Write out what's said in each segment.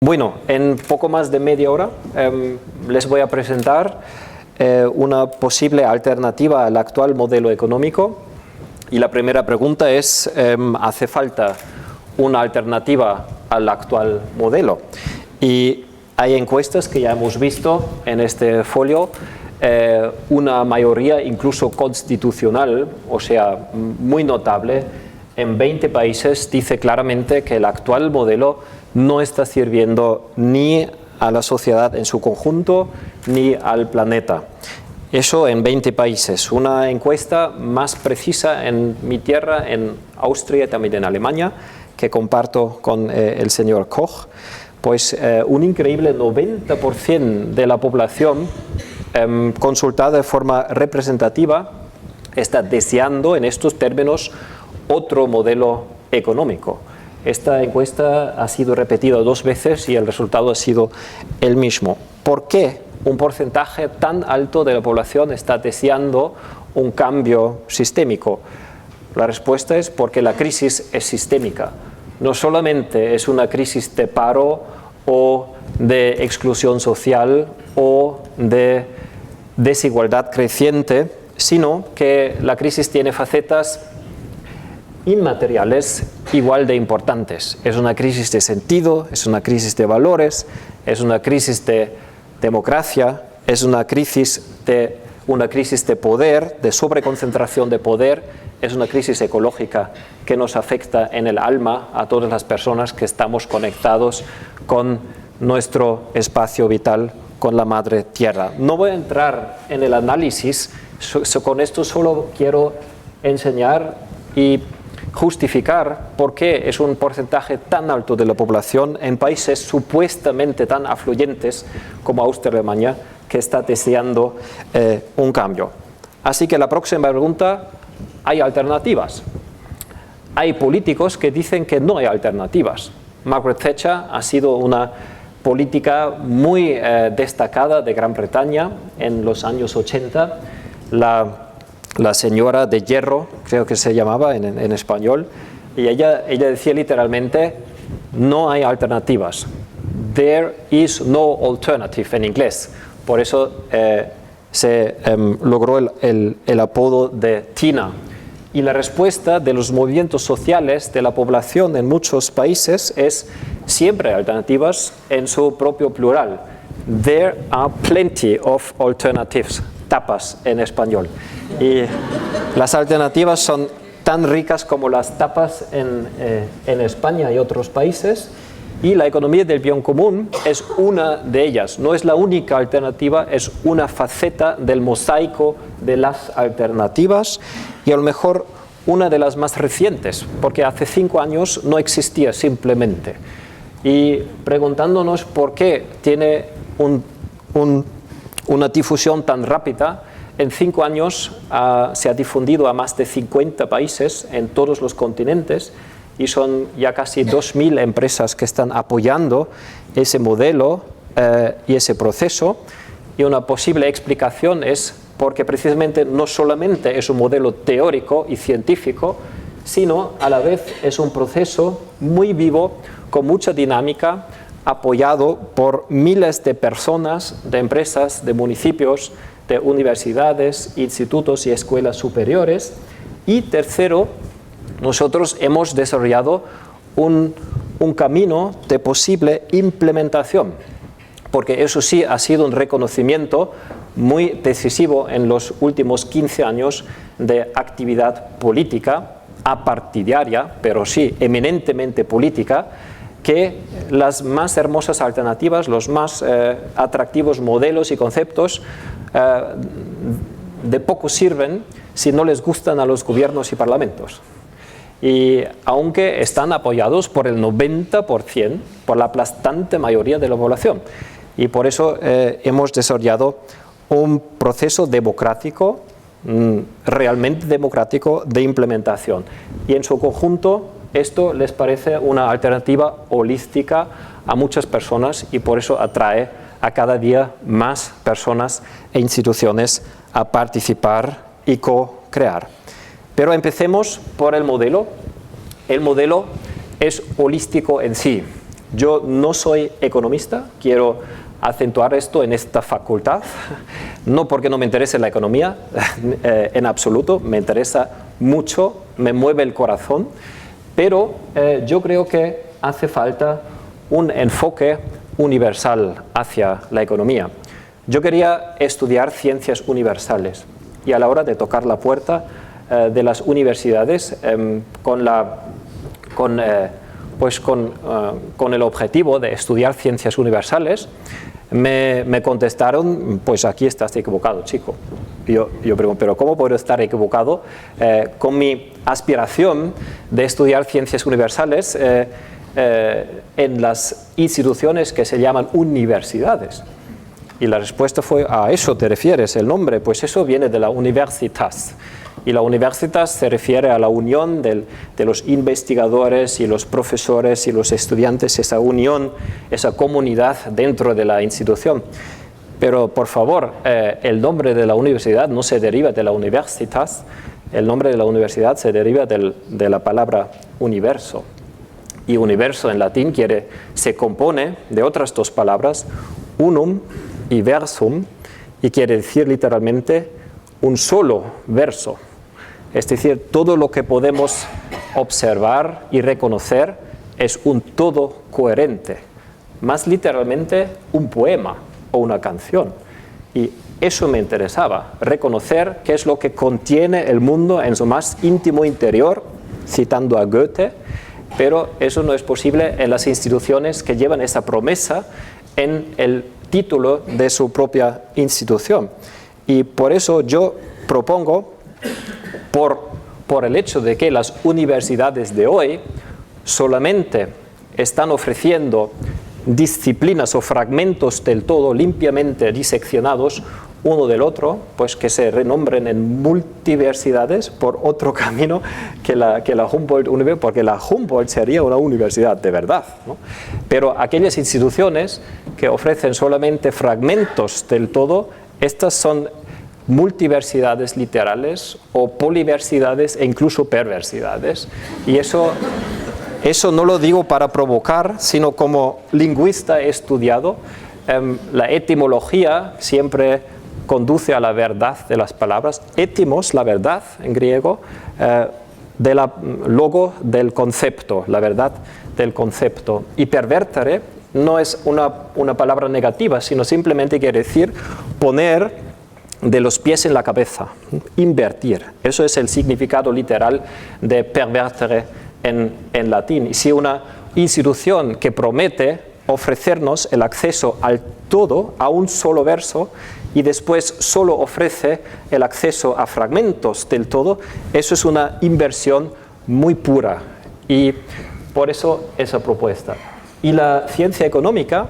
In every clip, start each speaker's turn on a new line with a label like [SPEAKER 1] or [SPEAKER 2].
[SPEAKER 1] Bueno, en poco más de media hora les voy a presentar una posible alternativa al actual modelo económico. Y la primera pregunta es, ¿hace falta una alternativa al actual modelo? Y hay encuestas que ya hemos visto en este folio, una mayoría incluso constitucional, o sea, muy notable, en 20 países dice claramente que el actual modelo no está sirviendo ni a la sociedad en su conjunto ni al planeta. Eso en 20 países. Una encuesta más precisa en mi tierra, en Austria y también en Alemania, que comparto con el señor Koch, pues un increíble 90% de la población consultada de forma representativa está deseando en estos términos otro modelo económico. Esta encuesta ha sido repetida 2 veces y el resultado ha sido el mismo. ¿Por qué un porcentaje tan alto de la población está deseando un cambio sistémico? La respuesta es porque la crisis es sistémica. No solamente es una crisis de paro o de exclusión social o de desigualdad creciente, sino que la crisis tiene facetas inmateriales igual de importantes. Es una crisis de sentido, es una crisis de valores, es una crisis de democracia, es una crisis de poder, de sobreconcentración de poder, es una crisis ecológica que nos afecta en el alma a todas las personas que estamos conectados con nuestro espacio vital, con la madre tierra. No voy a entrar en el análisis, con esto solo quiero enseñar y justificar por qué es un porcentaje tan alto de la población en países supuestamente tan afluyentes como Austria y Alemania que está deseando un cambio. Así que la próxima pregunta, ¿hay alternativas? Hay políticos que dicen que no hay alternativas. Margaret Thatcher ha sido una política muy destacada de Gran Bretaña en los años 80. La señora de hierro, creo que se llamaba en español, y ella decía literalmente, no hay alternativas. There is no alternative en inglés. Por eso se logró el apodo de Tina. Y la respuesta de los movimientos sociales de la población en muchos países es siempre alternativas en su propio plural. There are plenty of alternatives. Tapas en español. Y las alternativas son tan ricas como las tapas en España y otros países, y la economía del bien común es una de ellas. No es la única alternativa, es una faceta del mosaico de las alternativas y a lo mejor una de las más recientes, porque hace 5 años no existía simplemente. Y preguntándonos por qué tiene una difusión tan rápida, en 5 años se ha difundido a más de 50 países en todos los continentes y son ya casi 2.000 empresas que están apoyando ese modelo y ese proceso. Y una posible explicación es porque precisamente no solamente es un modelo teórico y científico, sino a la vez es un proceso muy vivo, con mucha dinámica, apoyado por miles de personas, de empresas, de municipios, de universidades, institutos y escuelas superiores. Y tercero, nosotros hemos desarrollado un camino de posible implementación, porque eso sí ha sido un reconocimiento muy decisivo en los últimos 15 años de actividad política, apartidaria, pero sí eminentemente política, que las más hermosas alternativas, los más atractivos modelos y conceptos de poco sirven si no les gustan a los gobiernos y parlamentos. Y aunque están apoyados por el 90%, por la aplastante mayoría de la población. Y por eso hemos desarrollado un proceso democrático, realmente democrático, de implementación. Y en su conjunto, esto les parece una alternativa holística a muchas personas y por eso atrae a cada día más personas e instituciones a participar y co-crear. Pero empecemos por el modelo es holístico en sí. Yo no soy economista, quiero acentuar esto en esta facultad, no porque no me interese la economía, en absoluto, me interesa mucho, me mueve el corazón, pero yo creo que hace falta un enfoque universal hacia la economía. Yo quería estudiar ciencias universales y a la hora de tocar la puerta de las universidades con el objetivo de estudiar ciencias universales, me contestaron, pues aquí estás equivocado, chico. Yo pregunto, pero ¿cómo puedo estar equivocado con mi aspiración de estudiar ciencias universales en las instituciones que se llaman universidades? Y la respuesta fue, ¿a eso te refieres el nombre? Pues eso viene de la universitas. Y la universitas se refiere a la unión de los investigadores y los profesores y los estudiantes, esa unión, esa comunidad dentro de la institución. Pero por favor, el nombre de la universidad no se deriva de la universitas, el nombre de la universidad se deriva de la palabra universo. Y universo en latín se compone de otras dos palabras, unum y versum, y quiere decir literalmente un solo verso. Es decir, todo lo que podemos observar y reconocer es un todo coherente, más literalmente un poema o una canción. Y eso me interesaba, reconocer qué es lo que contiene el mundo en su más íntimo interior, citando a Goethe, pero eso no es posible en las instituciones que llevan esa promesa en el título de su propia institución. Y por eso yo propongo, por el hecho de que las universidades de hoy solamente están ofreciendo disciplinas o fragmentos del todo limpiamente diseccionados uno del otro, pues que se renombren en multiversidades por otro camino que la Humboldt University, porque la Humboldt sería una universidad de verdad, ¿no? Pero aquellas instituciones que ofrecen solamente fragmentos del todo, estas son multiversidades literales o poliversidades e incluso perversidades. Y eso no lo digo para provocar, sino como lingüista he estudiado. La etimología siempre conduce a la verdad de las palabras. Etimos, la verdad en griego, logo del concepto, la verdad del concepto. Y pervertere no es una palabra negativa, sino simplemente quiere decir poner de los pies en la cabeza, invertir. Eso es el significado literal de pervertere en latín. Y si una institución que promete ofrecernos el acceso al todo, a un solo verso, y después solo ofrece el acceso a fragmentos del todo, eso es una inversión muy pura. Y por eso esa propuesta. Y la ciencia económica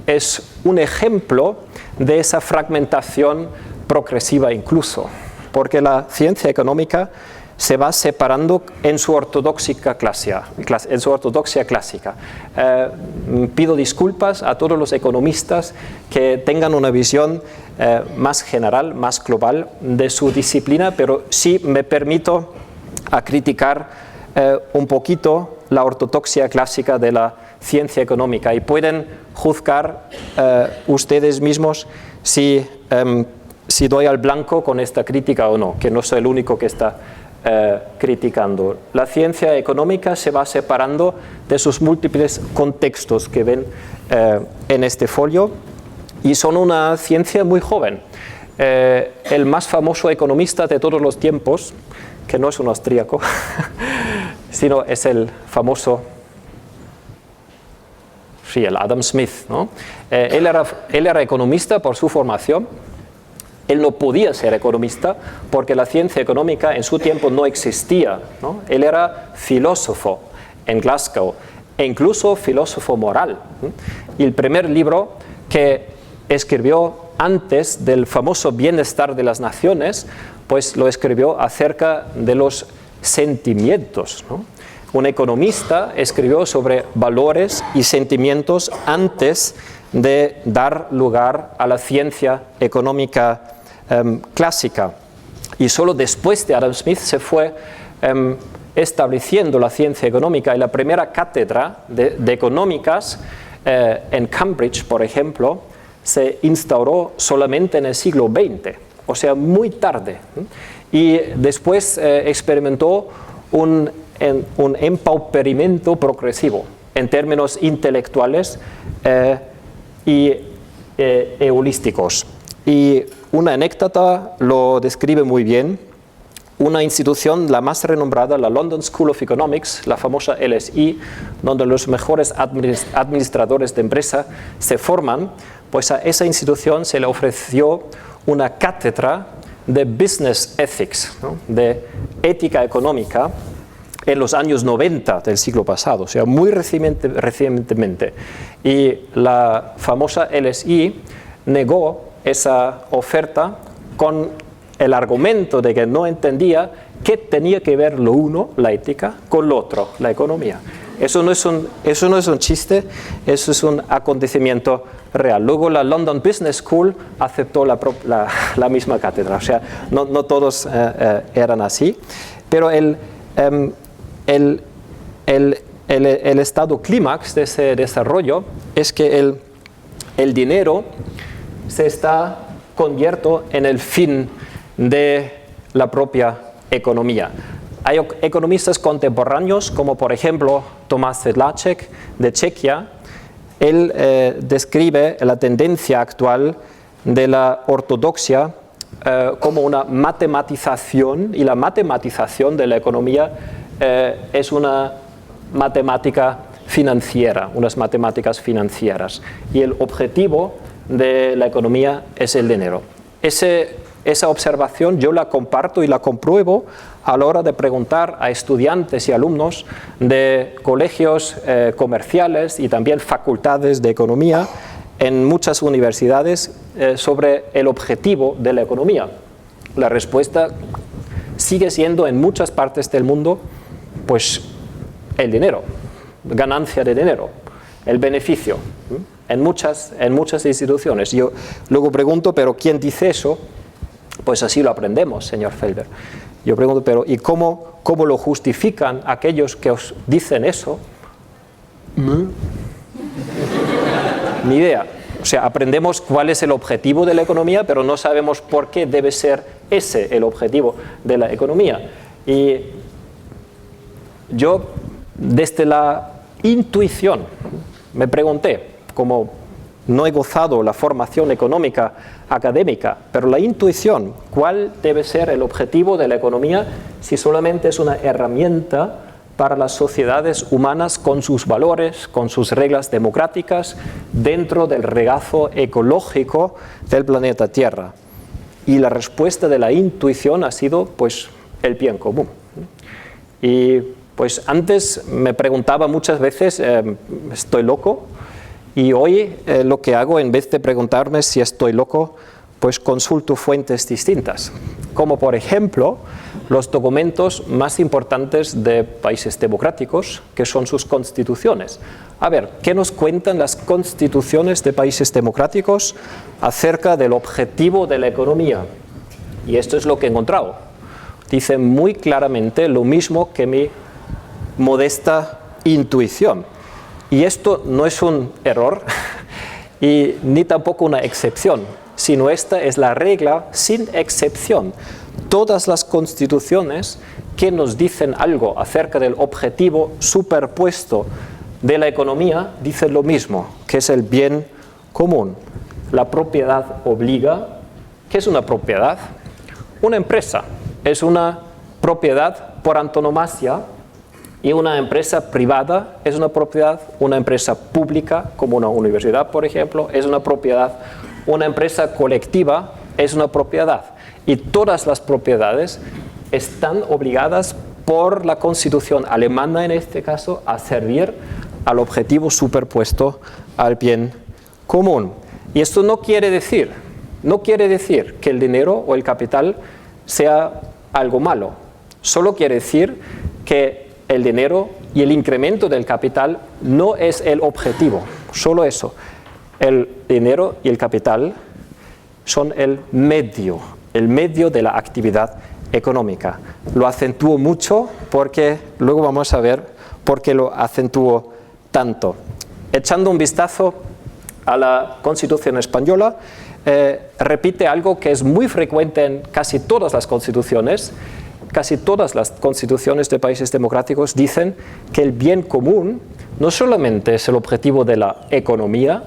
[SPEAKER 1] es un ejemplo de esa fragmentación progresiva incluso, porque la ciencia económica se va separando en su ortodoxia clásica. Pido disculpas a todos los economistas que tengan una visión más general, más global de su disciplina, pero sí me permito a criticar un poquito la ortodoxia clásica de la ciencia económica y pueden juzgar ustedes mismos si doy al blanco con esta crítica o no, que no soy el único que está criticando. La ciencia económica se va separando de sus múltiples contextos que ven en este folio y son una ciencia muy joven. El más famoso economista de todos los tiempos, que no es un austríaco, sino es el famoso, sí, el Adam Smith, ¿no? Él era economista por su formación. Él no podía ser economista porque la ciencia económica en su tiempo no existía, ¿no? Él era filósofo en Glasgow e incluso filósofo moral. Y el primer libro que escribió antes del famoso Bienestar de las Naciones, pues lo escribió acerca de los sentimientos, ¿no? Un economista escribió sobre valores y sentimientos antes de dar lugar a la ciencia económica clásica. Y solo después de Adam Smith se fue estableciendo la ciencia económica, y la primera cátedra de económicas en Cambridge, por ejemplo, se instauró solamente en el siglo XX, o sea, muy tarde. Y después experimentó un empauperamiento progresivo en términos intelectuales y holísticos. Y una anécdota lo describe muy bien. Una institución, la más renombrada, la London School of Economics, la famosa LSE, donde los mejores administradores de empresa se forman, pues a esa institución se le ofreció una cátedra de Business Ethics, ¿no?, de ética económica, en los años 90 del siglo pasado, o sea, muy recientemente. Y la famosa LSE negó esa oferta con el argumento de que no entendía qué tenía que ver lo uno, la ética, con lo otro, la economía. Eso no es un chiste, eso es un acontecimiento real. Luego la London Business School aceptó la misma cátedra, o sea, no todos eran así, pero el estado clímax de ese desarrollo es que el dinero se está convierto en el fin de la propia economía. Hay economistas contemporáneos, como por ejemplo Tomás Sedlacek de Chequia. Él describe la tendencia actual de la ortodoxia como una matematización, y la matematización de la economía es una matemática financiera, unas matemáticas financieras, y el objetivo de la economía es el dinero. Esa observación yo la comparto y la compruebo a la hora de preguntar a estudiantes y alumnos de colegios comerciales y también facultades de economía en muchas universidades sobre el objetivo de la economía. La respuesta sigue siendo en muchas partes del mundo, pues el dinero, ganancia de dinero, el beneficio, en muchas instituciones. Yo luego pregunto, ¿pero quién dice eso? Pues así lo aprendemos, señor Felber. Yo pregunto, ¿pero y cómo lo justifican aquellos que os dicen eso? Ni idea. O sea, aprendemos cuál es el objetivo de la economía, pero no sabemos por qué debe ser ese el objetivo de la economía. Y yo, desde la intuición, me pregunté, como no he gozado la formación económica académica, pero la intuición, ¿cuál debe ser el objetivo de la economía si solamente es una herramienta para las sociedades humanas con sus valores, con sus reglas democráticas, dentro del regazo ecológico del planeta Tierra? Y la respuesta de la intuición ha sido, pues, el bien común. Y pues antes me preguntaba muchas veces, ¿estoy loco? Y hoy lo que hago, en vez de preguntarme si estoy loco, pues consulto fuentes distintas, como por ejemplo los documentos más importantes de países democráticos, que son sus constituciones. A ver, ¿qué nos cuentan las constituciones de países democráticos acerca del objetivo de la economía? Y esto es lo que he encontrado. Dice muy claramente lo mismo que mi modesta intuición. Y esto no es un error y ni tampoco una excepción, sino esta es la regla sin excepción. Todas las constituciones que nos dicen algo acerca del objetivo superpuesto de la economía dicen lo mismo, que es el bien común. La propiedad obliga. ¿Qué es una propiedad? Una empresa es una propiedad por antonomasia. Y una empresa privada es una propiedad, una empresa pública, como una universidad, por ejemplo, es una propiedad, una empresa colectiva es una propiedad. Y todas las propiedades están obligadas por la Constitución alemana, en este caso, a servir al objetivo superpuesto al bien común. Y esto no quiere decir que el dinero o el capital sea algo malo. Solo quiere decir que el dinero y el incremento del capital no es el objetivo, solo eso. El dinero y el capital son el medio de la actividad económica. Lo acentuó mucho porque luego vamos a ver por qué lo acentuó tanto. Echando un vistazo a la Constitución española, repite algo que es muy frecuente en casi todas las constituciones. Casi todas las constituciones de países democráticos dicen que el bien común no solamente es el objetivo de la economía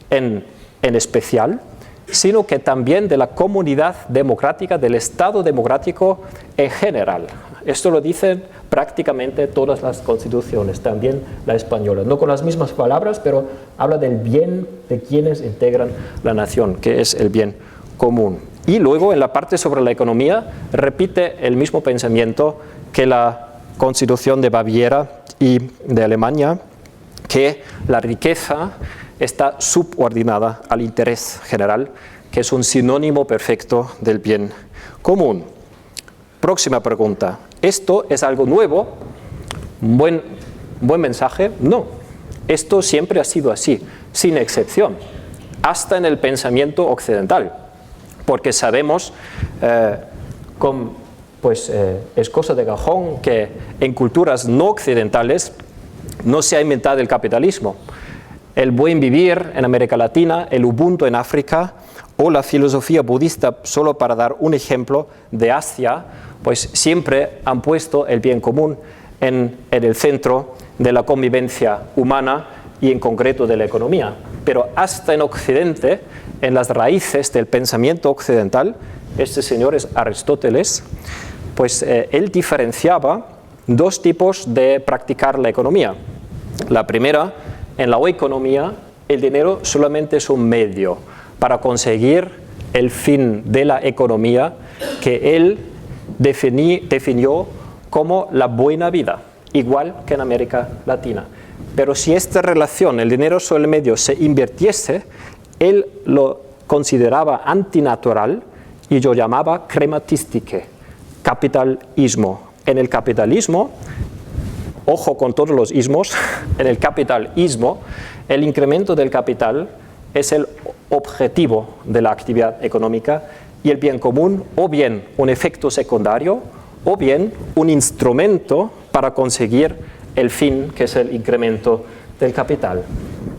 [SPEAKER 1] en especial, sino que también de la comunidad democrática, del Estado democrático en general. Esto lo dicen prácticamente todas las constituciones, también la española. No con las mismas palabras, pero habla del bien de quienes integran la nación, que es el bien común. Y luego en la parte sobre la economía repite el mismo pensamiento que la Constitución de Baviera y de Alemania, que la riqueza está subordinada al interés general, que es un sinónimo perfecto del bien común. Próxima pregunta. ¿Esto es algo nuevo? ¿Buen mensaje? No. Esto siempre ha sido así, sin excepción, hasta en el pensamiento occidental. Porque sabemos, es cosa de cajón que en culturas no occidentales no se ha inventado el capitalismo. El buen vivir en América Latina, el Ubuntu en África o la filosofía budista, solo para dar un ejemplo, de Asia, pues siempre han puesto el bien común en el centro de la convivencia humana y en concreto de la economía. Pero hasta en Occidente, en las raíces del pensamiento occidental, este señor es Aristóteles, pues él diferenciaba dos tipos de practicar la economía. La primera, en la oikonomía, el dinero solamente es un medio para conseguir el fin de la economía que él definió como la buena vida, igual que en América Latina. Pero si esta relación, el dinero sobre el medio, se invirtiese, él lo consideraba antinatural y yo llamaba crematistique, capitalismo. En el capitalismo, ojo con todos los ismos, en el capitalismo, el incremento del capital es el objetivo de la actividad económica y el bien común, o bien un efecto secundario, o bien un instrumento para conseguir el fin, que es el incremento del capital.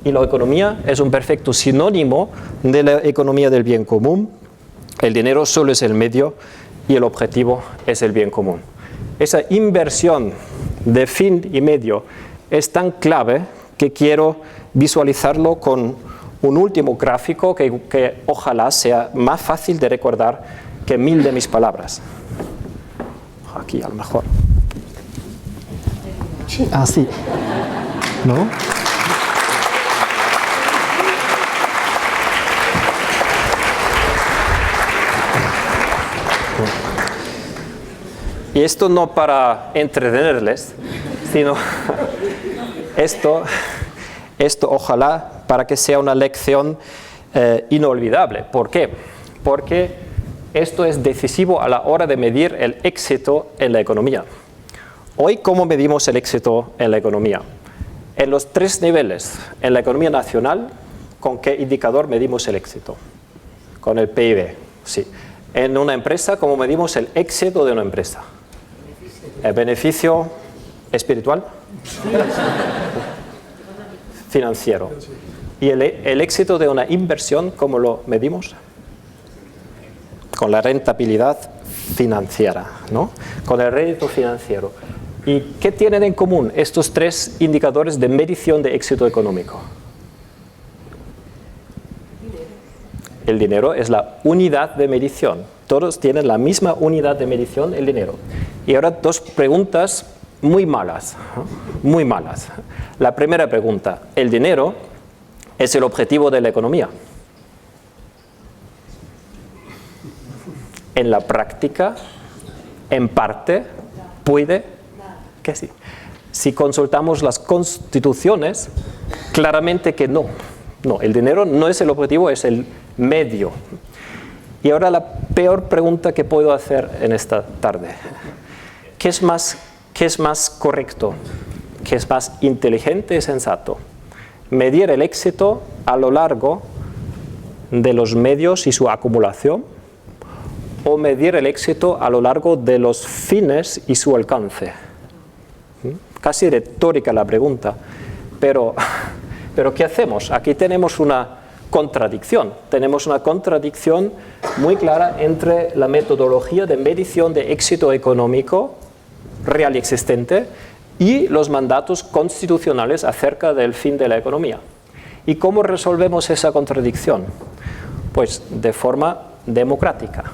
[SPEAKER 1] Y la economía es un perfecto sinónimo de la economía del bien común. El dinero solo es el medio y el objetivo es el bien común. Esa inversión de fin y medio es tan clave que quiero visualizarlo con un último gráfico que ojalá sea más fácil de recordar que 1000 de mis palabras. Aquí a lo mejor.
[SPEAKER 2] Ah, sí. ¿No?
[SPEAKER 1] Y esto no para entretenerles, sino esto ojalá para que sea una lección inolvidable. ¿Por qué? Porque esto es decisivo a la hora de medir el éxito en la economía. Hoy, ¿cómo medimos el éxito en la economía? En los 3 niveles. En la economía nacional, ¿con qué indicador medimos el éxito? Con el PIB, sí. En una empresa, ¿cómo medimos el éxito de una empresa? ¿El beneficio espiritual? Financiero. ¿Y el éxito de una inversión, cómo lo medimos? Con la rentabilidad financiera, ¿no? Con el rédito financiero. ¿Y qué tienen en común estos 3 indicadores de medición de éxito económico? El dinero es la unidad de medición. Todos tienen la misma unidad de medición, el dinero. Y ahora 2 preguntas muy malas, ¿no? Muy malas. La primera pregunta, ¿el dinero es el objetivo de la economía? En la práctica, en parte, puede que sí. Si consultamos las constituciones, claramente que no. No, el dinero no es el objetivo, es el medio. Y ahora la peor pregunta que puedo hacer en esta tarde. ¿Qué es más correcto? ¿Qué es más inteligente y sensato? ¿Medir el éxito a lo largo de los medios y su acumulación? o medir el éxito a lo largo de los fines y su alcance? Casi retórica la pregunta, pero ¿qué hacemos? Aquí tenemos una contradicción. Tenemos una contradicción muy clara entre la metodología de medición de éxito económico real y existente y los mandatos constitucionales acerca del fin de la economía. ¿Y cómo resolvemos esa contradicción? Pues de forma democrática.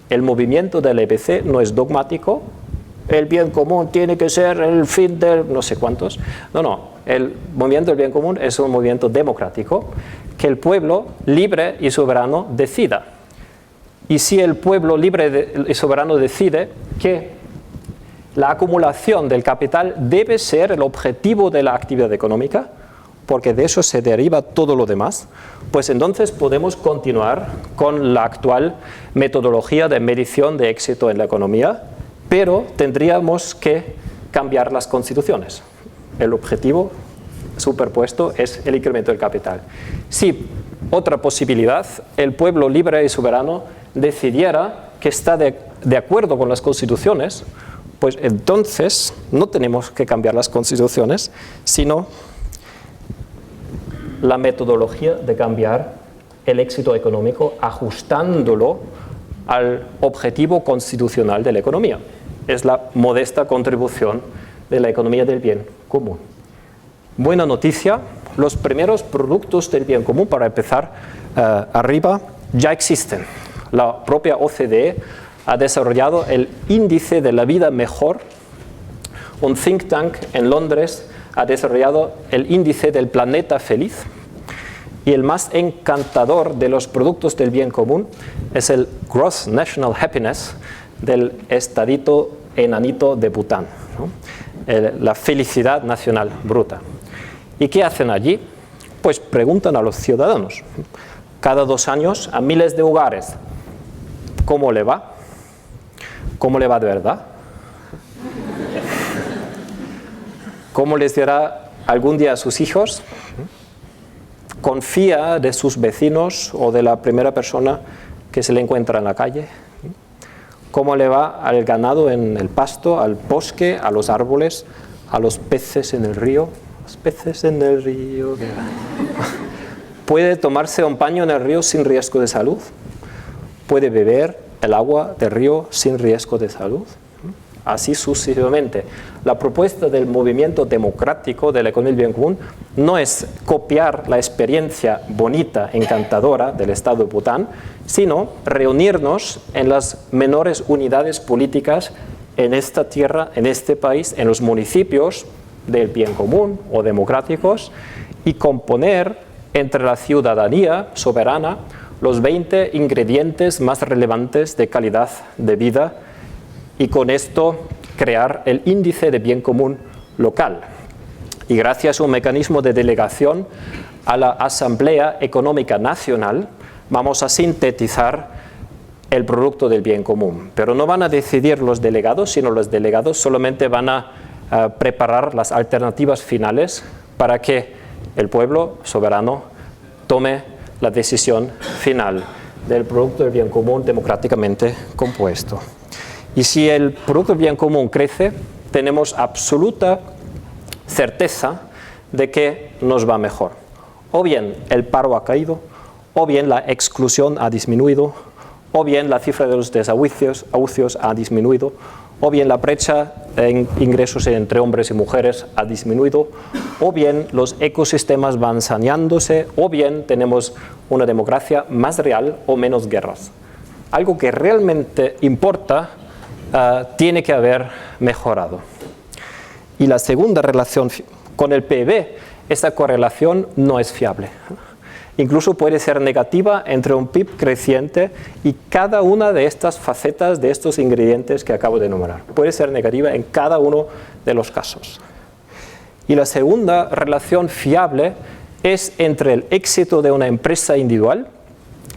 [SPEAKER 1] El movimiento del EBC no es dogmático, el bien común tiene que ser el fin del no sé cuántos. No, el movimiento del bien común es un movimiento democrático que el pueblo libre y soberano decida. Y si el pueblo libre y soberano decide que la acumulación del capital debe ser el objetivo de la actividad económica, porque de eso se deriva todo lo demás, pues entonces podemos continuar con la actual metodología de medición de éxito en la economía, pero tendríamos que cambiar las constituciones. El objetivo superpuesto es el incremento del capital. Si, otra posibilidad, el pueblo libre y soberano decidiera que está de acuerdo con las constituciones, pues entonces no tenemos que cambiar las constituciones, sino la metodología de cambiar el éxito económico ajustándolo al objetivo constitucional de la economía. Es la modesta contribución de la economía del bien común. Buena noticia, los primeros productos del bien común, para empezar arriba, ya existen. La propia OCDE ha desarrollado el índice de la vida mejor. Un think tank en Londres ha desarrollado el índice del planeta feliz. Y el más encantador de los productos del bien común es el Gross National Happiness del estadito enanito de Bután, ¿no? La felicidad nacional bruta. ¿Y qué hacen allí? Pues preguntan a los ciudadanos, cada 2 años, a miles de hogares, ¿cómo le va? ¿Cómo le va de verdad? ¿Cómo les dirá algún día a sus hijos? ¿Confía de sus vecinos o de la primera persona que se le encuentra en la calle? ¿Cómo le va al ganado en el pasto, al bosque, a los árboles, a los peces en el río? Los peces en el río. ¿Puede tomarse un baño en el río sin riesgo de salud? ¿Puede beber el agua del río sin riesgo de salud? Así sucesivamente. La propuesta del movimiento democrático de la economía del bien común no es copiar la experiencia bonita, encantadora del Estado de Bután, sino reunirnos en las menores unidades políticas en esta tierra, en este país, en los municipios del bien común o democráticos y componer entre la ciudadanía soberana los 20 ingredientes más relevantes de calidad de vida y con esto crear el índice de bien común local. Y gracias a un mecanismo de delegación a la Asamblea Económica Nacional vamos a sintetizar el producto del bien común. Pero no van a decidir los delegados, sino los delegados solamente van a preparar las alternativas finales para que el pueblo soberano tome la decisión final del producto del bien común democráticamente compuesto. Y si el producto del bien común crece, tenemos absoluta certeza de que nos va mejor. O bien el paro ha caído, o bien la exclusión ha disminuido, o bien la cifra de los desahucios ha disminuido, o bien la brecha en ingresos entre hombres y mujeres ha disminuido, o bien los ecosistemas van saneándose, o bien tenemos una democracia más real o menos guerras. Algo que realmente importa tiene que haber mejorado. Y la segunda relación con el PIB, esa correlación no es fiable. Incluso puede ser negativa entre un PIB creciente y cada una de estas facetas de estos ingredientes que acabo de enumerar. Puede ser negativa en cada uno de los casos. Y la segunda relación fiable es entre el éxito de una empresa individual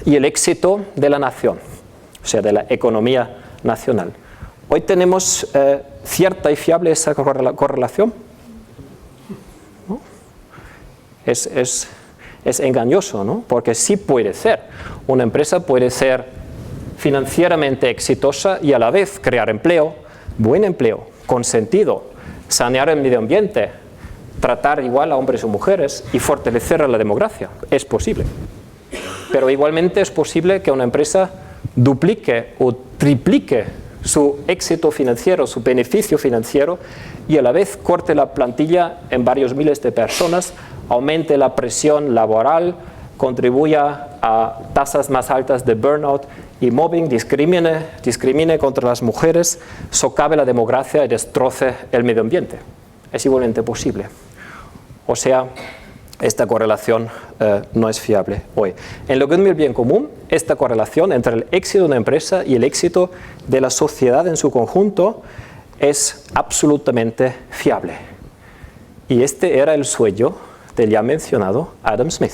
[SPEAKER 1] y el éxito de la nación, o sea, de la economía nacional. Hoy tenemos cierta y fiable esa correlación. ¿No? Es engañoso, ¿no? Porque sí puede ser. Una empresa puede ser financieramente exitosa y a la vez crear empleo, buen empleo, con sentido, sanear el medio ambiente, tratar igual a hombres y mujeres y fortalecer a la democracia. Es posible. Pero igualmente es posible que una empresa duplique o triplique su éxito financiero, su beneficio financiero y a la vez corte la plantilla en varios miles de personas, aumente la presión laboral, contribuya a tasas más altas de burnout y mobbing, discrimine contra las mujeres, socave la democracia y destroce el medio ambiente. Es igualmente posible. O sea, esta correlación no es fiable hoy. En la economía del bien común, esta correlación entre el éxito de una empresa y el éxito de la sociedad en su conjunto es absolutamente fiable. Y este era el sueño del ya mencionado Adam Smith.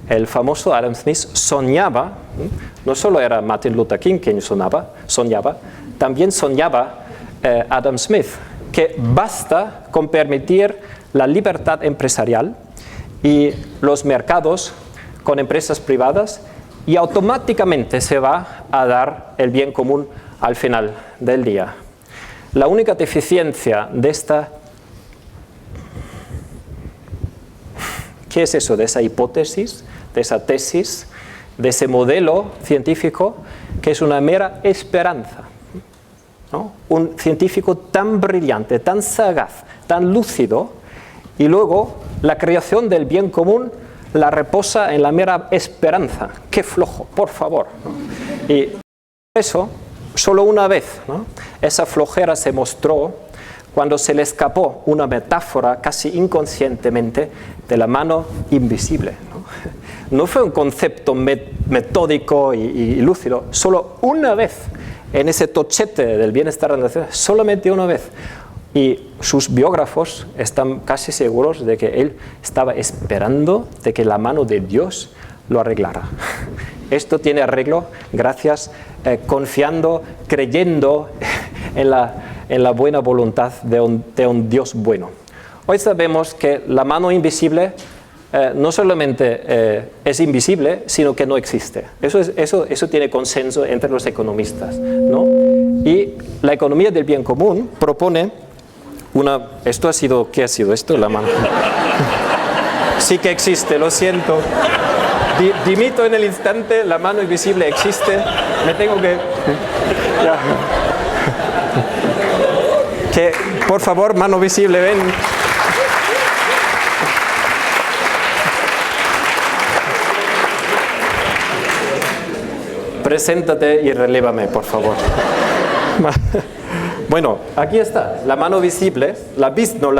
[SPEAKER 1] El famoso Adam Smith soñaba, no solo era Martin Luther King quien soñaba, también soñaba Adam Smith, que basta con permitir la libertad empresarial y los mercados con empresas privadas y automáticamente se va a dar el bien común al final del día. La única deficiencia de esta... ¿Qué es eso? De esa hipótesis, de esa tesis, de ese modelo científico que es una mera esperanza, ¿no? Un científico tan brillante, tan sagaz, tan lúcido, y luego la creación del bien común la reposa en la mera esperanza. ¡Qué flojo, por favor! ¿no? Y por eso, solo una vez, ¿no? Esa flojera se mostró cuando se le escapó una metáfora casi inconscientemente de la mano invisible. No fue un concepto metódico y lúcido, solo una vez en ese tochete del bienestar de la nación, solamente una vez. Y sus biógrafos están casi seguros de que él estaba esperando de que la mano de Dios lo arreglara. Esto tiene arreglo gracias, confiando, creyendo en la buena voluntad de un Dios bueno. Hoy sabemos que la mano invisible no solamente es invisible, sino que no existe. Eso tiene consenso entre los economistas, ¿no? Y la economía del bien común propone esto ha sido, ¿qué ha sido esto? La mano. Sí que existe, lo siento. Dimito en el instante, la mano invisible existe. Me tengo que... Ya. Que, por favor, mano visible, ven. Preséntate y relévame, por favor. Bueno, aquí está, la mano visible, la visible,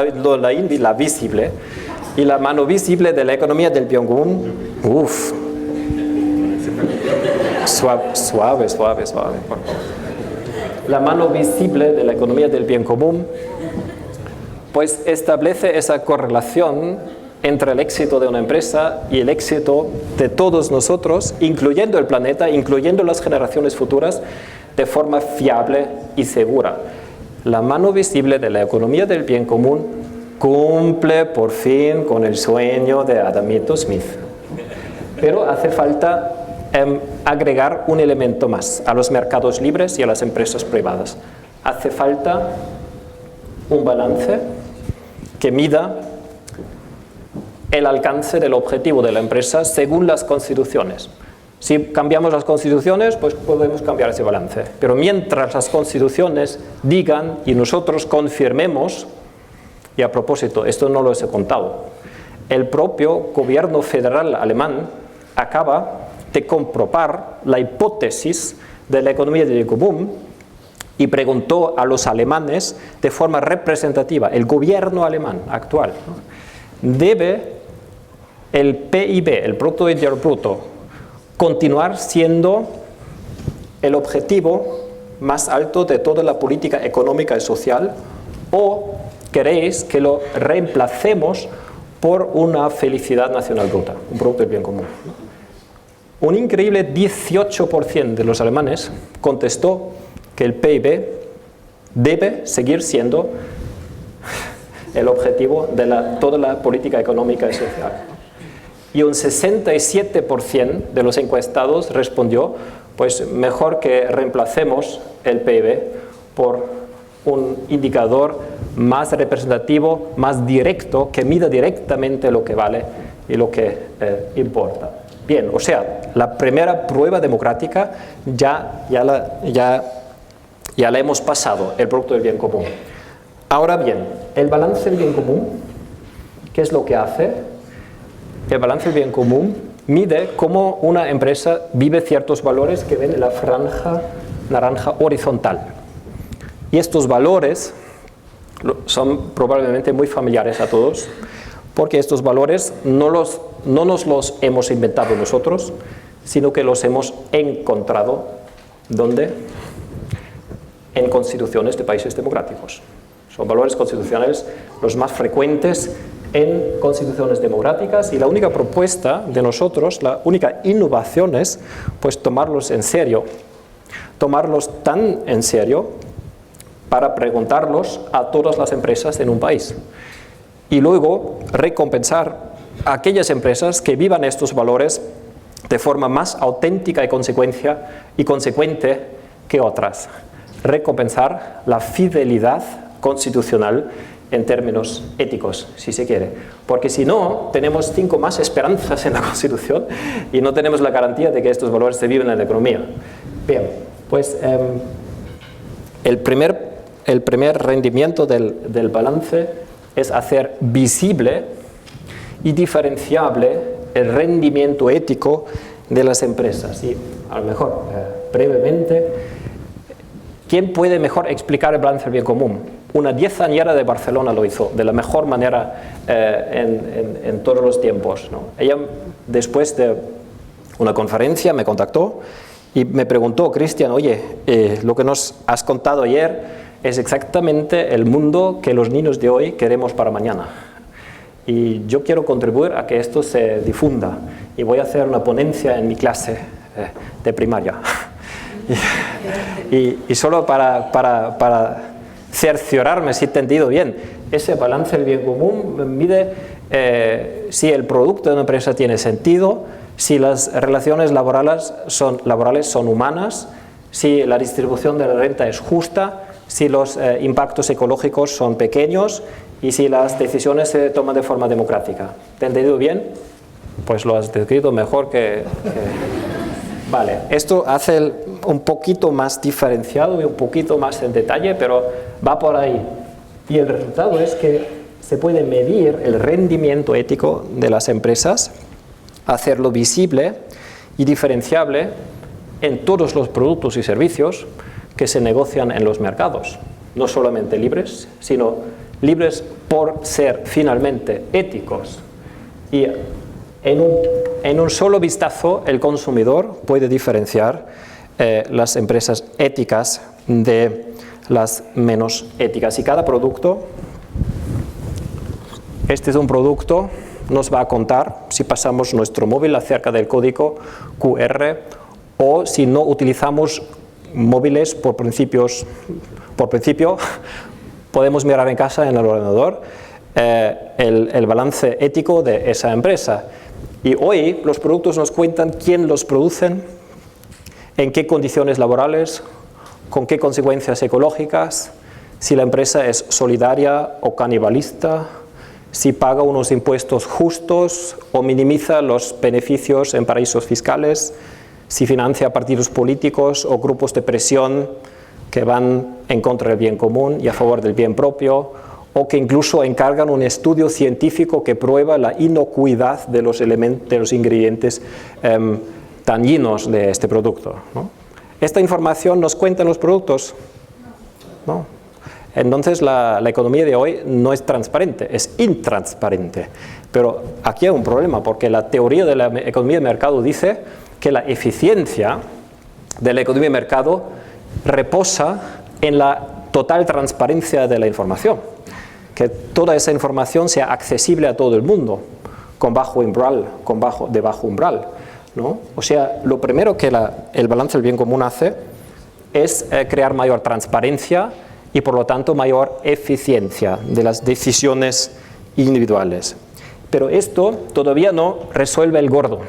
[SPEAKER 1] y la mano visible de la economía del bien común. Uf. Suave, por favor. La mano visible de la economía del bien común, pues establece esa correlación entre el éxito de una empresa y el éxito de todos nosotros, incluyendo el planeta, incluyendo las generaciones futuras, de forma fiable y segura. La mano visible de la economía del bien común cumple por fin con el sueño de Adamito Smith. Pero hace falta agregar un elemento más a los mercados libres y a las empresas privadas. Hace falta un balance que mida el alcance del objetivo de la empresa según las constituciones. Si cambiamos las constituciones, pues podemos cambiar ese balance. Pero mientras las constituciones digan y nosotros confirmemos, y a propósito, esto no lo he contado, el propio gobierno federal alemán acaba de comprobar la hipótesis de la economía del bien común y preguntó a los alemanes de forma representativa, el gobierno alemán actual, ¿no? ¿Debe el PIB, el Producto Interior Bruto, continuar siendo el objetivo más alto de toda la política económica y social, o queréis que lo reemplacemos por una felicidad nacional bruta, un producto del bien común? Un increíble 18% de los alemanes contestó que el PIB debe seguir siendo el objetivo de toda la política económica y social. Y un 67% de los encuestados respondió pues mejor que reemplacemos el PIB por un indicador más representativo, más directo, que mida directamente lo que vale y lo que importa. Bien, o sea, la primera prueba democrática ya la hemos pasado, el producto del bien común. Ahora bien, el balance del bien común, ¿qué es lo que hace? El balance del bien común mide cómo una empresa vive ciertos valores que ven en la franja naranja horizontal. Y estos valores son probablemente muy familiares a todos, porque estos valores no nos los hemos inventado nosotros, sino que los hemos encontrado, ¿dónde? En constituciones de países democráticos. Son valores constitucionales los más frecuentes en constituciones democráticas, y la única propuesta de nosotros, la única innovación es pues tomarlos en serio, tomarlos tan en serio para preguntarlos a todas las empresas en un país y luego recompensar a aquellas empresas que vivan estos valores de forma más auténtica y consecuente que otras. Recompensar la fidelidad constitucional en términos éticos, si se quiere. Porque si no, tenemos 5 más esperanzas en la Constitución y no tenemos la garantía de que estos valores se viven en la economía. Bien, pues el primer rendimiento del balance es hacer visible y diferenciable el rendimiento ético de las empresas. Y a lo mejor, brevemente, ¿quién puede mejor explicar el balance del bien común? Una 10añera de Barcelona lo hizo de la mejor manera en todos los tiempos, ¿no? Ella, después de una conferencia, me contactó y me preguntó: Cristian, oye, lo que nos has contado ayer es exactamente el mundo que los niños de hoy queremos para mañana. Y yo quiero contribuir a que esto se difunda. Y voy a hacer una ponencia en mi clase de primaria. Y solo para cerciorarme si he entendido bien, ese balance del bien común mide si el producto de una empresa tiene sentido, si las relaciones laborales son humanas, si la distribución de la renta es justa, si los impactos ecológicos son pequeños y si las decisiones se toman de forma democrática. ¿Te he entendido bien? Pues lo has descrito mejor que... Vale, esto hace un poquito más diferenciado y un poquito más en detalle, pero va por ahí. Y el resultado es que se puede medir el rendimiento ético de las empresas, hacerlo visible y diferenciable en todos los productos y servicios que se negocian en los mercados. No solamente libres, sino libres por ser finalmente éticos. Y en un solo vistazo el consumidor puede diferenciar las empresas éticas de las menos éticas. Y cada producto, este es un producto, nos va a contar si pasamos nuestro móvil acerca del código QR o si no utilizamos móviles por principio, podemos mirar en casa en el ordenador el balance ético de esa empresa. Y hoy los productos nos cuentan quién los producen, en qué condiciones laborales, con qué consecuencias ecológicas, si la empresa es solidaria o canibalista, si paga unos impuestos justos o minimiza los beneficios en paraísos fiscales, si financia partidos políticos o grupos de presión que van en contra del bien común y a favor del bien propio, o que incluso encargan un estudio científico que prueba la inocuidad de los ingredientes dañinos de este producto, ¿no? ¿Esta información nos cuentan los productos? No. Entonces la economía de hoy no es transparente, es intransparente. Pero aquí hay un problema, porque la teoría de la economía de mercado dice que la eficiencia de la economía de mercado reposa en la total transparencia de la información, que toda esa información sea accesible a todo el mundo, con bajo umbral, de bajo umbral, ¿no? O sea, lo primero que el balance del bien común hace es crear mayor transparencia y por lo tanto mayor eficiencia de las decisiones individuales. Pero esto todavía no resuelve el gordo.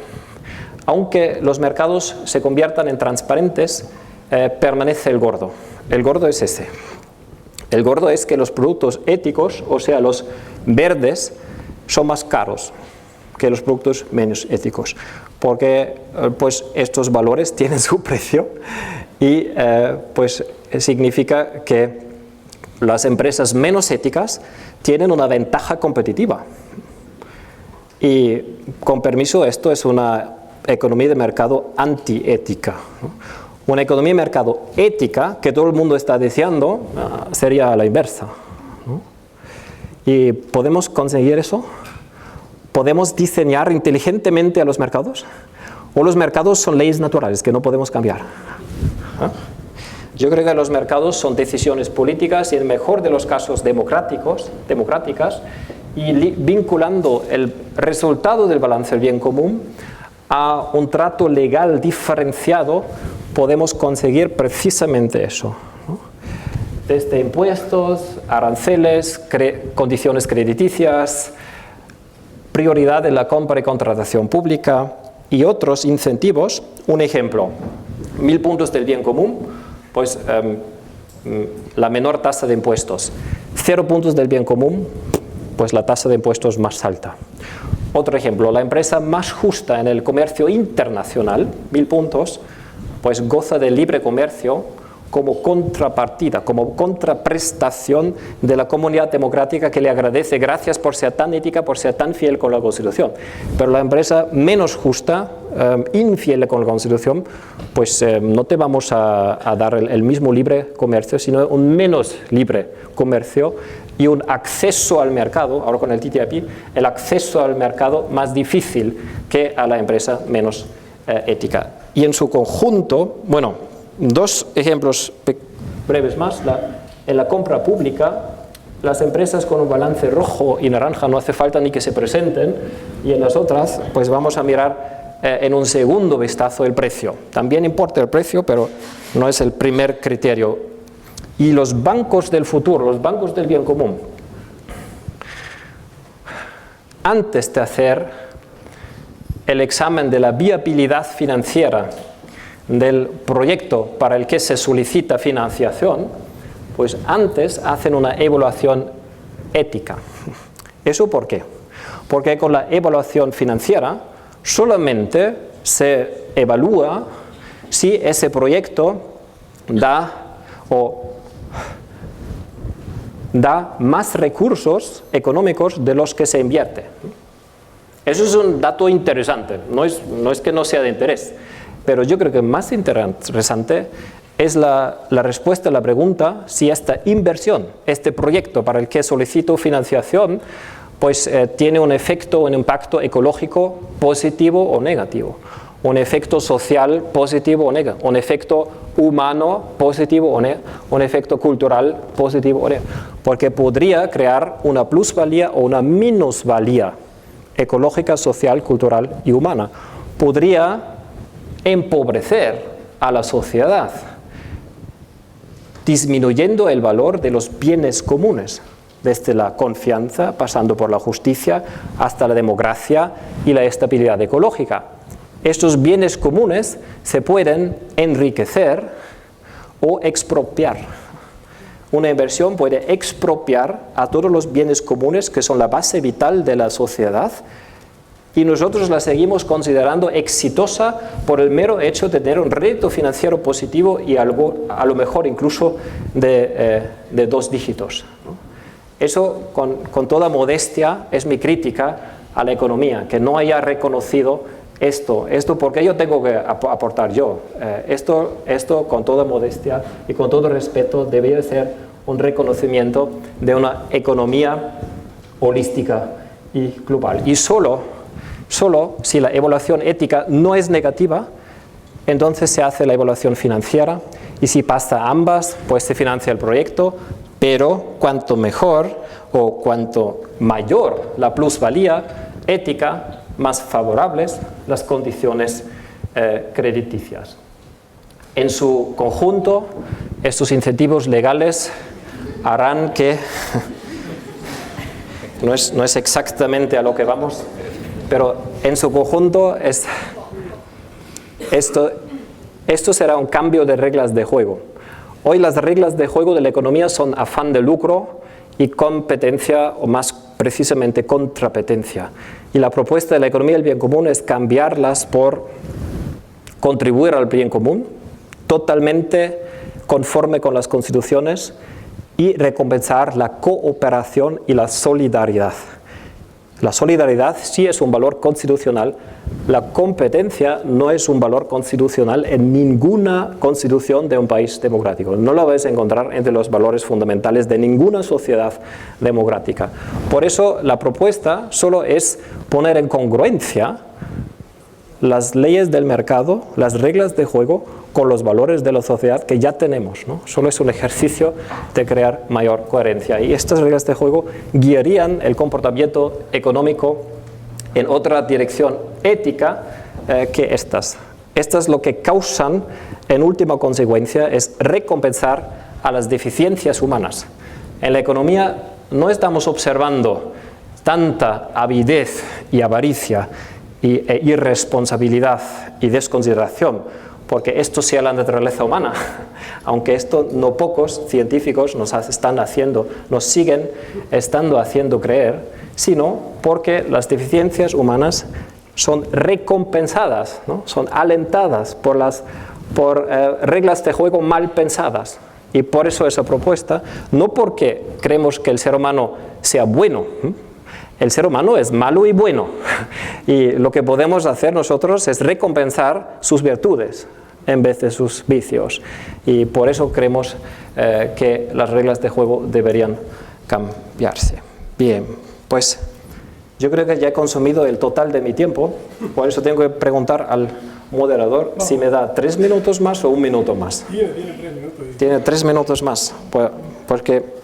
[SPEAKER 1] aunque los mercados se conviertan en transparentes, permanece el gordo. El gordo es ese. El gordo es que los productos éticos, o sea, los verdes, son más caros que los productos menos éticos, porque pues estos valores tienen su precio y pues significa que las empresas menos éticas tienen una ventaja competitiva. Y con permiso, esto es una economía de mercado antiética. Una economía de mercado ética, que todo el mundo está deseando, sería a la inversa. ¿Y podemos conseguir eso? ¿Podemos diseñar inteligentemente a los mercados? ¿O los mercados son leyes naturales que no podemos cambiar? Yo creo que los mercados son decisiones políticas y en el mejor de los casos democráticas, y vinculando el resultado del balance del bien común a un trato legal diferenciado, podemos conseguir precisamente eso, ¿no? Desde impuestos, aranceles, condiciones crediticias, prioridad de la compra y contratación pública y otros incentivos. Un ejemplo, 1000 puntos del bien común, pues la menor tasa de impuestos. 0 puntos del bien común, pues la tasa de impuestos más alta. Otro ejemplo, la empresa más justa en el comercio internacional, 1000 puntos, pues goza de libre comercio como contrapartida, como contraprestación de la comunidad democrática que le agradece gracias por ser tan ética, por ser tan fiel con la Constitución. Pero la empresa menos justa, infiel con la Constitución, pues no te vamos a dar el mismo libre comercio, sino un menos libre comercio y un acceso al mercado, ahora con el TTIP, el acceso al mercado más difícil que a la empresa menos ética. Y en su conjunto, bueno, 2 ejemplos breves más. En la compra pública, las empresas con un balance rojo y naranja no hace falta ni que se presenten, y en las otras, pues vamos a mirar en un segundo vistazo el precio. También importa el precio, pero no es el primer criterio. Y los bancos del futuro, los bancos del bien común, antes de hacer el examen de la viabilidad financiera del proyecto para el que se solicita financiación, pues antes hacen una evaluación ética. ¿Eso por qué? Porque con la evaluación financiera solamente se evalúa si ese proyecto da más recursos económicos de los que se invierte. Eso es un dato interesante, no es que no sea de interés. Pero yo creo que más interesante es la respuesta a la pregunta si esta inversión, este proyecto para el que solicito financiación, pues tiene un efecto, un impacto ecológico positivo o negativo, un efecto social positivo o negativo, un efecto humano positivo o negativo, un efecto cultural positivo o negativo, porque podría crear una plusvalía o una minusvalía ecológica, social, cultural y humana. Podría empobrecer a la sociedad, disminuyendo el valor de los bienes comunes, desde la confianza, pasando por la justicia, hasta la democracia y la estabilidad ecológica. Estos bienes comunes se pueden enriquecer o expropiar. Una inversión puede expropiar a todos los bienes comunes que son la base vital de la sociedad, y nosotros la seguimos considerando exitosa por el mero hecho de tener un rédito financiero positivo y algo, a lo mejor incluso de 2 dígitos, ¿no? Eso, con toda modestia, es mi crítica a la economía, que no haya reconocido esto porque yo tengo que aportar yo. Esto, con toda modestia y con todo respeto, debería ser un reconocimiento de una economía holística y global. Y solo si la evaluación ética no es negativa, entonces se hace la evaluación financiera, y si pasa ambas, pues se financia el proyecto, pero cuanto mejor o cuanto mayor la plusvalía ética, más favorables las condiciones crediticias. En su conjunto, estos incentivos legales harán que, no es exactamente a lo que vamos, pero en su conjunto esto será un cambio de reglas de juego. Hoy las reglas de juego de la economía son afán de lucro y competencia, o más precisamente contrapetencia. Y la propuesta de la economía del bien común es cambiarlas por contribuir al bien común, totalmente conforme con las constituciones, y recompensar la cooperación y la solidaridad. La solidaridad sí es un valor constitucional, la competencia no es un valor constitucional en ninguna constitución de un país democrático. No la vais a encontrar entre los valores fundamentales de ninguna sociedad democrática. Por eso la propuesta solo es poner en congruencia las leyes del mercado, las reglas de juego, con los valores de la sociedad que ya tenemos, ¿no? Solo es un ejercicio de crear mayor coherencia. Y estas reglas de juego guiarían el comportamiento económico en otra dirección ética que estas. Estas lo que causan, en última consecuencia, es recompensar a las deficiencias humanas. En la economía no estamos observando tanta avidez y avaricia e irresponsabilidad y desconsideración, porque esto sea la naturaleza humana, aunque esto no pocos científicos nos siguen estando haciendo creer, sino porque las deficiencias humanas son recompensadas, ¿no? Son alentadas por reglas de juego mal pensadas. Y por eso esa propuesta, no porque creemos que el ser humano sea bueno, el ser humano es malo y bueno, y lo que podemos hacer nosotros es recompensar sus virtudes en vez de sus vicios. Y por eso creemos que las reglas de juego deberían cambiarse. Bien, pues yo creo que ya he consumido el total de mi tiempo, por eso tengo que preguntar al moderador si me da 3 minutos más o 1 minuto más.
[SPEAKER 3] Tiene 3 minutos.
[SPEAKER 1] Tiene 3 minutos más, porque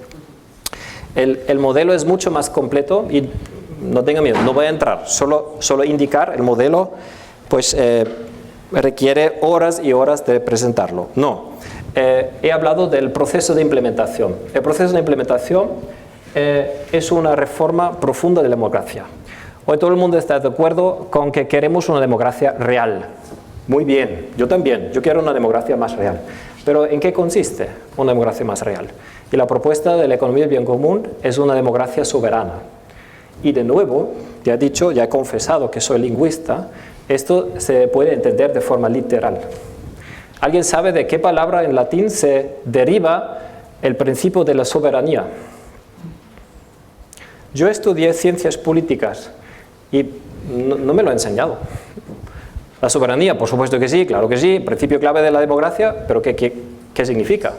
[SPEAKER 1] el modelo es mucho más completo y no tenga miedo, no voy a entrar, solo indicar el modelo, pues requiere horas y horas de presentarlo. No, he hablado del proceso de implementación. El proceso de implementación es una reforma profunda de la democracia. Hoy todo el mundo está de acuerdo con que queremos una democracia real. Muy bien, yo también, yo quiero una democracia más real. Pero ¿en qué consiste una democracia más real? Y la propuesta de la economía del bien común es una democracia soberana. Y de nuevo, ya he confesado que soy lingüista, esto se puede entender de forma literal. ¿Alguien sabe de qué palabra en latín se deriva el principio de la soberanía? Yo estudié ciencias políticas y no me lo he enseñado. La soberanía, por supuesto que sí, claro que sí, principio clave de la democracia, pero ¿qué significa?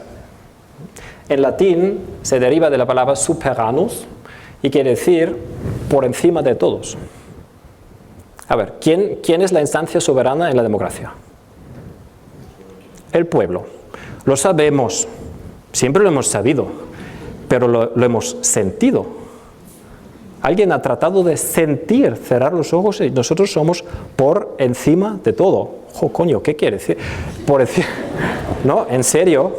[SPEAKER 1] En latín se deriva de la palabra superanus y quiere decir por encima de todos. A ver, ¿quién es la instancia soberana en la democracia? El pueblo. Lo sabemos, siempre lo hemos sabido, pero lo hemos sentido. Alguien ha tratado de sentir, cerrar los ojos y nosotros somos por encima de todo. ¡Oh, coño! ¿Qué quiere decir? Por encima. No, en serio,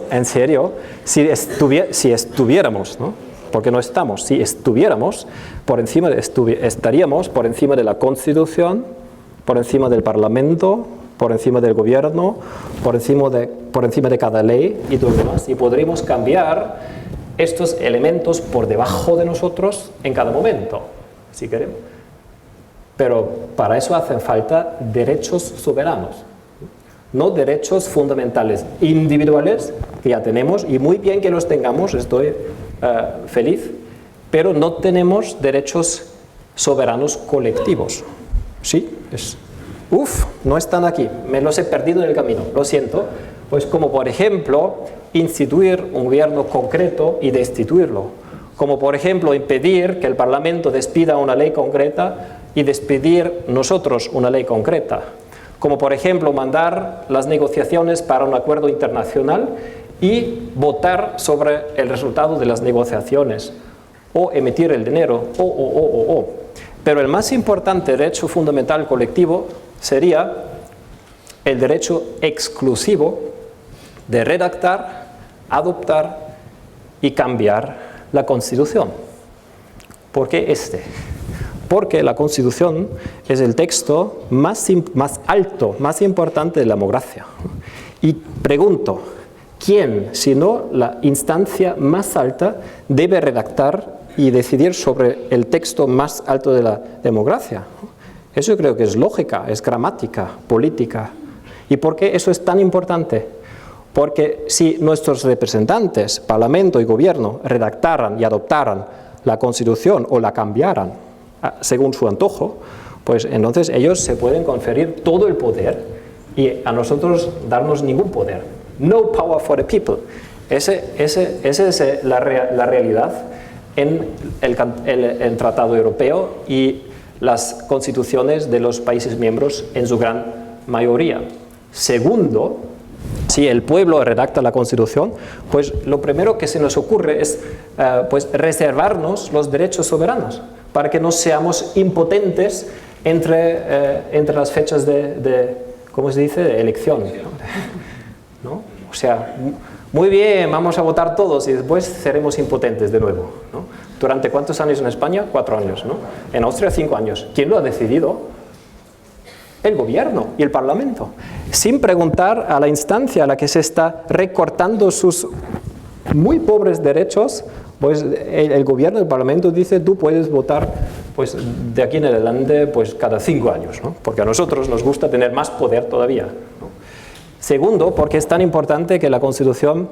[SPEAKER 1] si estuviéramos, ¿no? Porque no estamos, si estuviéramos, estaríamos por encima de la Constitución, por encima del Parlamento, por encima del gobierno, por encima de cada ley y todo lo demás. Y podríamos cambiar estos elementos por debajo de nosotros en cada momento, si queremos. Pero para eso hacen falta derechos soberanos, no derechos fundamentales individuales que ya tenemos, y muy bien que los tengamos, estoy feliz, pero no tenemos derechos soberanos colectivos. ¿Sí? No están aquí, me los he perdido en el camino, lo siento. Pues como por ejemplo, instituir un gobierno concreto y destituirlo. Como por ejemplo, impedir que el Parlamento despida una ley concreta y despedir nosotros una ley concreta. Como por ejemplo, mandar las negociaciones para un acuerdo internacional y votar sobre el resultado de las negociaciones. O emitir el dinero. Pero el más importante derecho fundamental colectivo sería el derecho exclusivo de redactar, adoptar y cambiar la Constitución. ¿Por qué este? porque la Constitución es el texto más alto, más importante de la democracia. Y pregunto, ¿quién, si no la instancia más alta, debe redactar y decidir sobre el texto más alto de la democracia? Eso creo que es lógica, es gramática, política. ¿Y por qué eso es tan importante? Porque si nuestros representantes, Parlamento y Gobierno, redactaran y adoptaran la Constitución o la cambiaran según su antojo, pues entonces ellos se pueden conferir todo el poder y a nosotros darnos ningún poder. No power for the people. Esa es la realidad en el Tratado Europeo y las constituciones de los países miembros en su gran mayoría. Segundo, si el pueblo redacta la Constitución, pues lo primero que se nos ocurre es pues reservarnos los derechos soberanos para que no seamos impotentes entre las fechas de ¿cómo se dice?, de elección, ¿no? O sea, muy bien, vamos a votar todos y después seremos impotentes de nuevo, ¿no? ¿Durante cuántos años en España? 4 años, ¿no? En Austria 5 años. ¿Quién lo ha decidido? El gobierno y el parlamento, sin preguntar a la instancia a la que se está recortando sus muy pobres derechos. Pues el gobierno, el parlamento dice, tú puedes votar pues de aquí en adelante pues cada 5 años, ¿no? Porque a nosotros nos gusta tener más poder todavía, ¿no? Segundo, porque es tan importante que la Constitución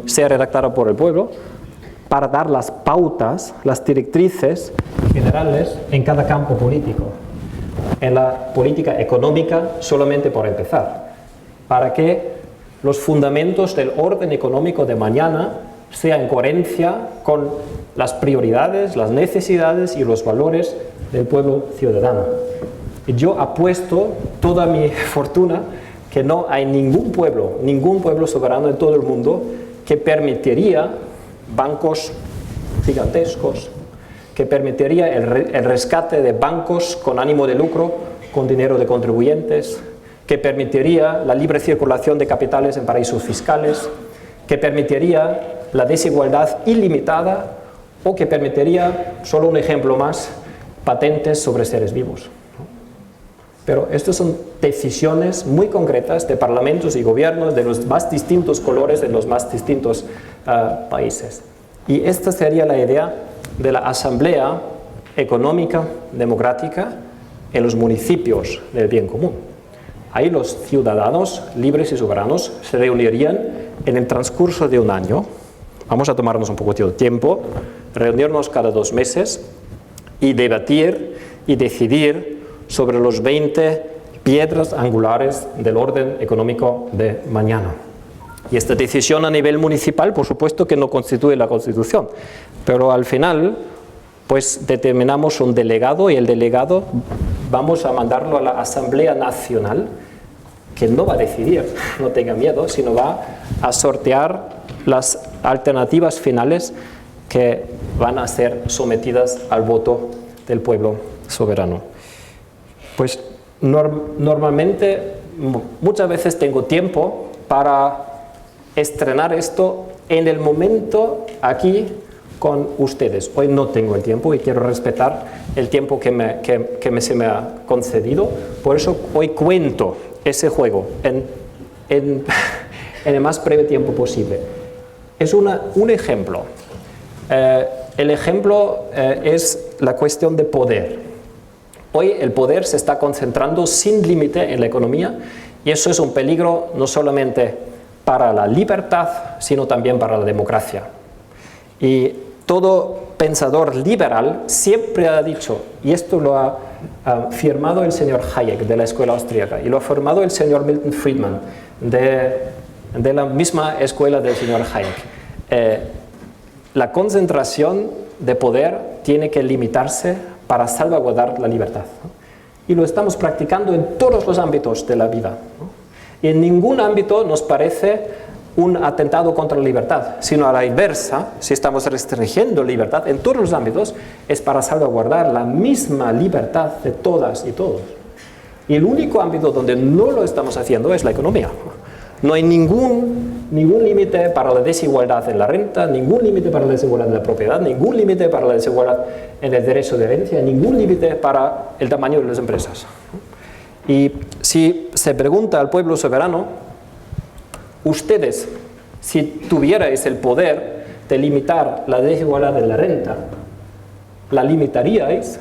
[SPEAKER 1] sea redactada por el pueblo para dar las pautas, las directrices generales en cada campo político. En la política económica, solamente por empezar, para que los fundamentos del orden económico de mañana sean en coherencia con las prioridades, las necesidades y los valores del pueblo ciudadano. Y yo apuesto toda mi fortuna que no hay ningún pueblo soberano en todo el mundo que permitiría bancos gigantescos, que permitiría el rescate de bancos con ánimo de lucro, con dinero de contribuyentes, que permitiría la libre circulación de capitales en paraísos fiscales, que permitiría la desigualdad ilimitada o que permitiría, solo un ejemplo más, patentes sobre seres vivos. Pero estas son decisiones muy concretas de parlamentos y gobiernos de los más distintos colores, de los más distintos países. Y esta sería la idea de la Asamblea Económica Democrática en los municipios del bien común. Ahí los ciudadanos libres y soberanos se reunirían en el transcurso de un año. Vamos a tomarnos un poquito de tiempo, reunirnos cada 2 meses y debatir y decidir sobre los 20 piedras angulares del orden económico de mañana. Y esta decisión a nivel municipal, por supuesto que no constituye la Constitución, pero al final pues determinamos un delegado y el delegado vamos a mandarlo a la Asamblea Nacional, que no va a decidir, no tenga miedo, sino va a sortear las alternativas finales que van a ser sometidas al voto del pueblo soberano. Pues normalmente, muchas veces tengo tiempo para estrenar esto en el momento aquí con ustedes. Hoy no tengo el tiempo y quiero respetar el tiempo que se me ha concedido. Por eso hoy cuento ese juego en el más breve tiempo posible. Es un ejemplo. El ejemplo es la cuestión de poder. Hoy el poder se está concentrando sin límite en la economía y eso es un peligro no solamente para la libertad, sino también para la democracia. Y todo pensador liberal siempre ha dicho, y esto lo ha firmado el señor Hayek de la escuela austríaca, y lo ha firmado el señor Milton Friedman de la misma escuela del señor Hayek. La concentración de poder tiene que limitarse para salvaguardar la libertad. Y lo estamos practicando en todos los ámbitos de la vida. Y en ningún ámbito nos parece un atentado contra la libertad, sino a la inversa, si estamos restringiendo libertad en todos los ámbitos, es para salvaguardar la misma libertad de todas y todos. Y el único ámbito donde no lo estamos haciendo es la economía. No hay ningún límite para la desigualdad en la renta, ningún límite para la desigualdad en la propiedad, ningún límite para la desigualdad en el derecho de herencia, ningún límite para el tamaño de las empresas. Y si se pregunta al pueblo soberano, ustedes, si tuvierais el poder de limitar la desigualdad en la renta, ¿la limitaríais?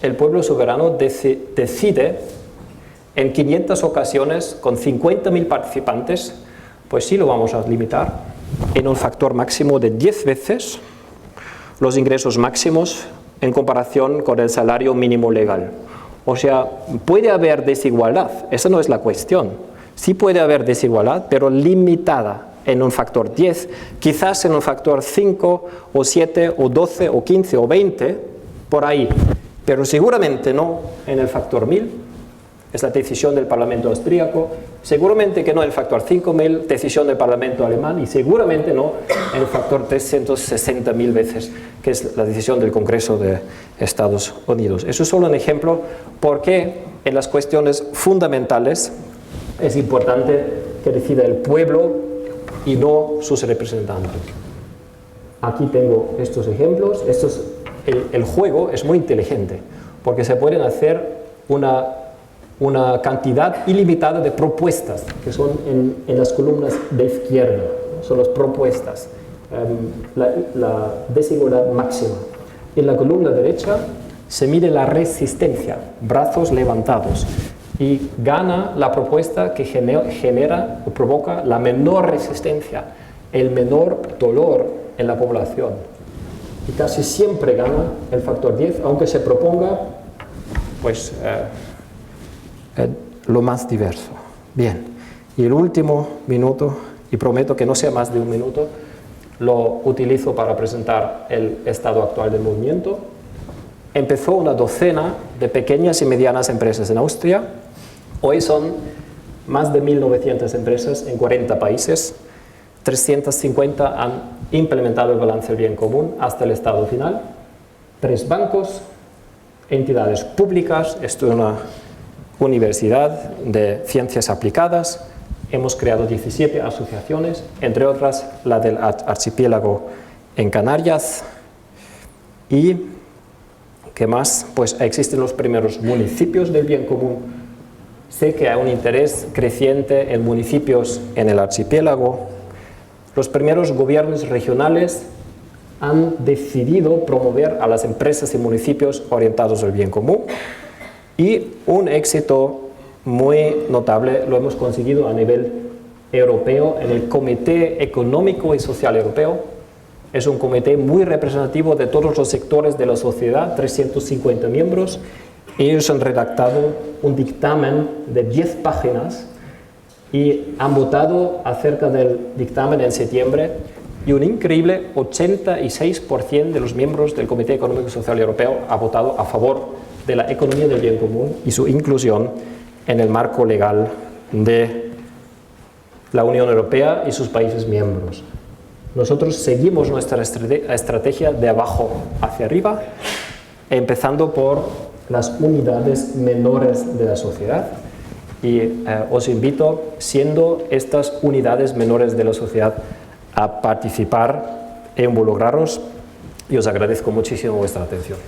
[SPEAKER 1] El pueblo soberano decide en 500 ocasiones con 50.000 participantes, pues sí lo vamos a limitar en un factor máximo de 10 veces los ingresos máximos en comparación con el salario mínimo legal. O sea, puede haber desigualdad, esa no es la cuestión. Sí puede haber desigualdad, pero limitada en un factor 10, quizás en un factor 5 o 7 o 12 o 15 o 20, por ahí. Pero seguramente no en el factor 1000, es la decisión del Parlamento austríaco, seguramente que no en el factor 5000, decisión del Parlamento alemán, y seguramente no en el factor 360.000 veces, que es la decisión del Congreso de Estados Unidos. Eso es solo un ejemplo porque en las cuestiones fundamentales es importante que decida el pueblo y no sus representantes. Aquí tengo estos ejemplos. El juego es muy inteligente porque se pueden hacer una cantidad ilimitada de propuestas que son en las columnas de izquierda, son las propuestas, la desigualdad máxima. En la columna derecha se mide la resistencia, brazos levantados, y gana la propuesta que genera o provoca la menor resistencia, el menor dolor en la población. Y casi siempre gana el factor 10, aunque se proponga pues, lo más diverso. Bien, y el último minuto, y prometo que no sea más de un minuto, lo utilizo para presentar el estado actual del movimiento. Empezó una docena de pequeñas y medianas empresas en Austria. Hoy son más de 1.900 empresas en 40 países. 350 han implementado el balance del bien común hasta el estado final. 3 bancos, entidades públicas, esto es una universidad de ciencias aplicadas. Hemos creado 17 asociaciones, entre otras la del archipiélago en Canarias. Y, ¿qué más? Pues existen los primeros municipios del bien común. Sé que hay un interés creciente en municipios en el archipiélago. Los primeros gobiernos regionales han decidido promover a las empresas y municipios orientados al bien común, y un éxito muy notable lo hemos conseguido a nivel europeo en el Comité Económico y Social Europeo. Es un comité muy representativo de todos los sectores de la sociedad, 350 miembros. Ellos han redactado un dictamen de 10 páginas y han votado acerca del dictamen en septiembre, y un increíble 86% de los miembros del Comité Económico y Social Europeo ha votado a favor de la economía del bien común y su inclusión en el marco legal de la Unión Europea y sus países miembros. Nosotros seguimos nuestra estrategia de abajo hacia arriba, empezando por las unidades menores de la sociedad. Y os invito, siendo estas unidades menores de la sociedad, a participar e involucraros, y os agradezco muchísimo vuestra atención.